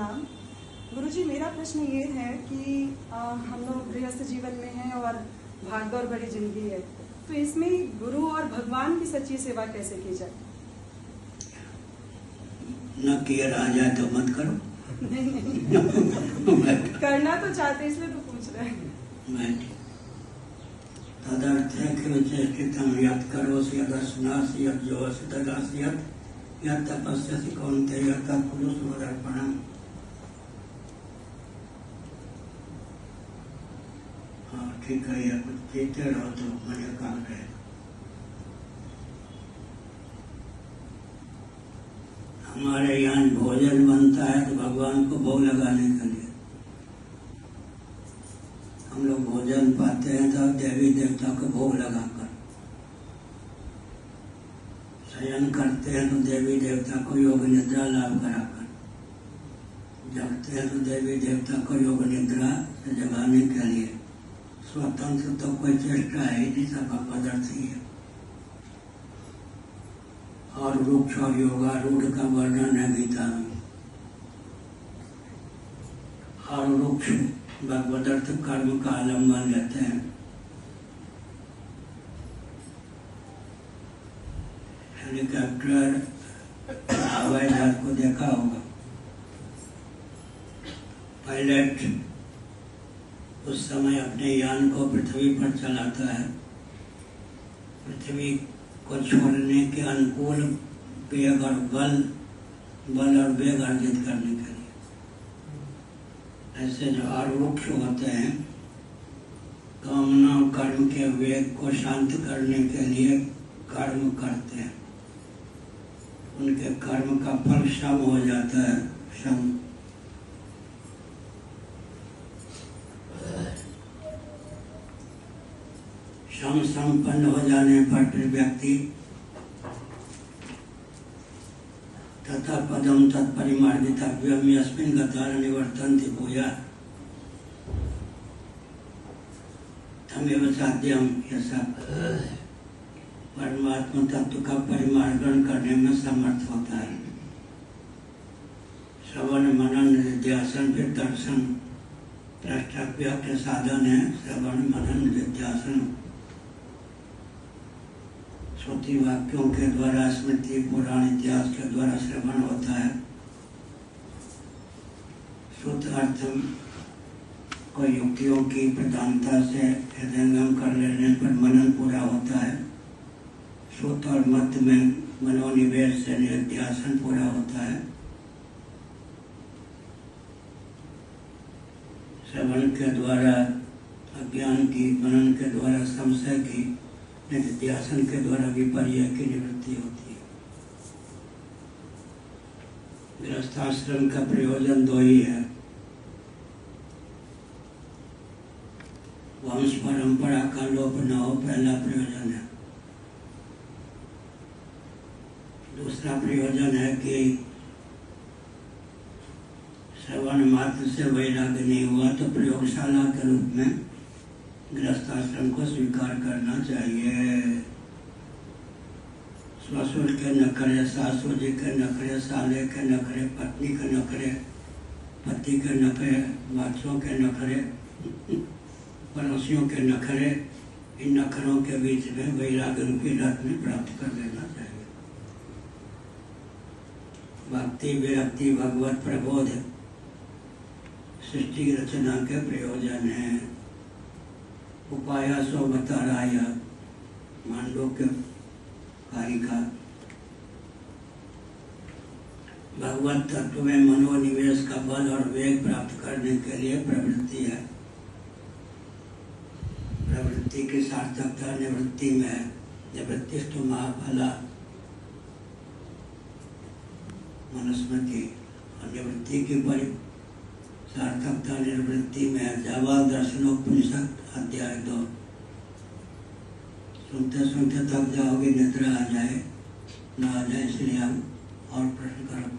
प्रणाम। गुरुजी, मेरा प्रश्न ये है कि हम लोग गृहस्थ जीवन में हैं और भागदौड़ भरी जिंदगी है, तो इसमें गुरु और भगवान की सच्ची सेवा कैसे की जाए? न किया रहा जाए तो मत करो। नहीं करना तो चाहते, इसलिए तो पूछ रहे हैं। तदर्थ है कि चेष्टितम यत् करोसि यदर्शनासि यत् जोसि तदासि यत् तपस्यसि कौन्तेय तत्पुरुष मदर्पणम्। हाँ ठीक है, या कुछ जीते रहो तो मन एकाग्र है। हमारे यहाँ भोजन बनता है तो भगवान को भोग लगाने के लिए हम लोग भोजन पाते हैं तो देवी देवता को भोग लगाकर शयन करते हैं तो देवी देवता को योग निद्रा लाभ कराकर, जगते हैं तो देवी देवता को योग निद्रा से जगाने के लिए। स्वतंत्र तो कोई चेष्टा है नहीं, सब भगवदर्थ ही है। और वृक्ष और योगारूढ़ का वर्णन है गीता में। और वृक्ष भगवदर्थ कर्म का आलम्बन लेते हैं। हेलीकॉप्टर हवाई जहाज को देखा होगा, पायलट उस समय अपने यान को पृथ्वी पर चलाता है, पृथ्वी को छोड़ने के अनुकूल वेग और बल और वेग अर्जित करने के लिए। ऐसे जो आरूढ़ होते हैं, कामना और कर्म के वेग को शांत करने के लिए कर्म करते हैं। उनके कर्म का फल शम हो जाता है। शम संपन्न हो जाने पर फिर व्यक्ति तथा पदम तत्परिमार्जितव्यम यस्मिन् गतार निवर्तन्ति भूया तमेव साध्यम। ऐसा परमात्मा तत्व का परिमार्जन करने में समर्थ होता है। श्रवण मनन निध्यासन फिर दर्शन द्रष्टव्य के साधन है। श्रवण मनन निध्यासन श्रुति वाक्यों के द्वारा, स्मृति पुराण इतिहास के द्वारा श्रवण होता है। श्रुत अर्थ को युक्तियों की प्रधानता से हृदयंगम कर लेने पर मनन पूरा होता है। श्रुत और मत में मनोनिवेश से निध्यासन पूरा होता है। श्रवण के द्वारा अज्ञान की, मनन के द्वारा संशय की, निध्यासन के द्वारा विपर्य की निवृत्ति होती है। गृहस्थाश्रम का प्रयोजन दो ही है। वंश परंपरा का लोप न हो, पहला प्रयोजन है। दूसरा प्रयोजन है कि श्रवण मात्र से वैराग्य नहीं हुआ तो प्रयोगशाला के रूप में गृहस्थाश्रम को स्वीकार करना चाहिए। ससुर के नखरे, सासू जी के नखरे, साले के नखरे, पत्नी के नखरे, पति के नखरे, बच्चों के नखरे, पड़ोसियों के नखरे, इन नखरों के बीच में वैराग्य रूपी रत्न में प्राप्त कर लेना चाहिए। भक्ति विरक्ति भगवत प्रबोध सृष्टि रचना के प्रयोजन है। उपाया सो बता रहा है मांडव्य कारिका। भगवत तत्व में मनोनिवेश का बल और वेग प्राप्त करने के लिए प्रवृत्ति है। प्रवृत्ति की सार्थकता निवृत्ति में है। निवृत्तिस्तु महाफला मनुस्मृति। और निवृत्ति की सार्थकता निवृत्ति में है। जावा दर्शनोपनिषद अध्याय 2। सुनते सुनते थक जाओगे, निद्रा आ जाए, ना आ जाए, इसलिए हम और प्रश्न करो।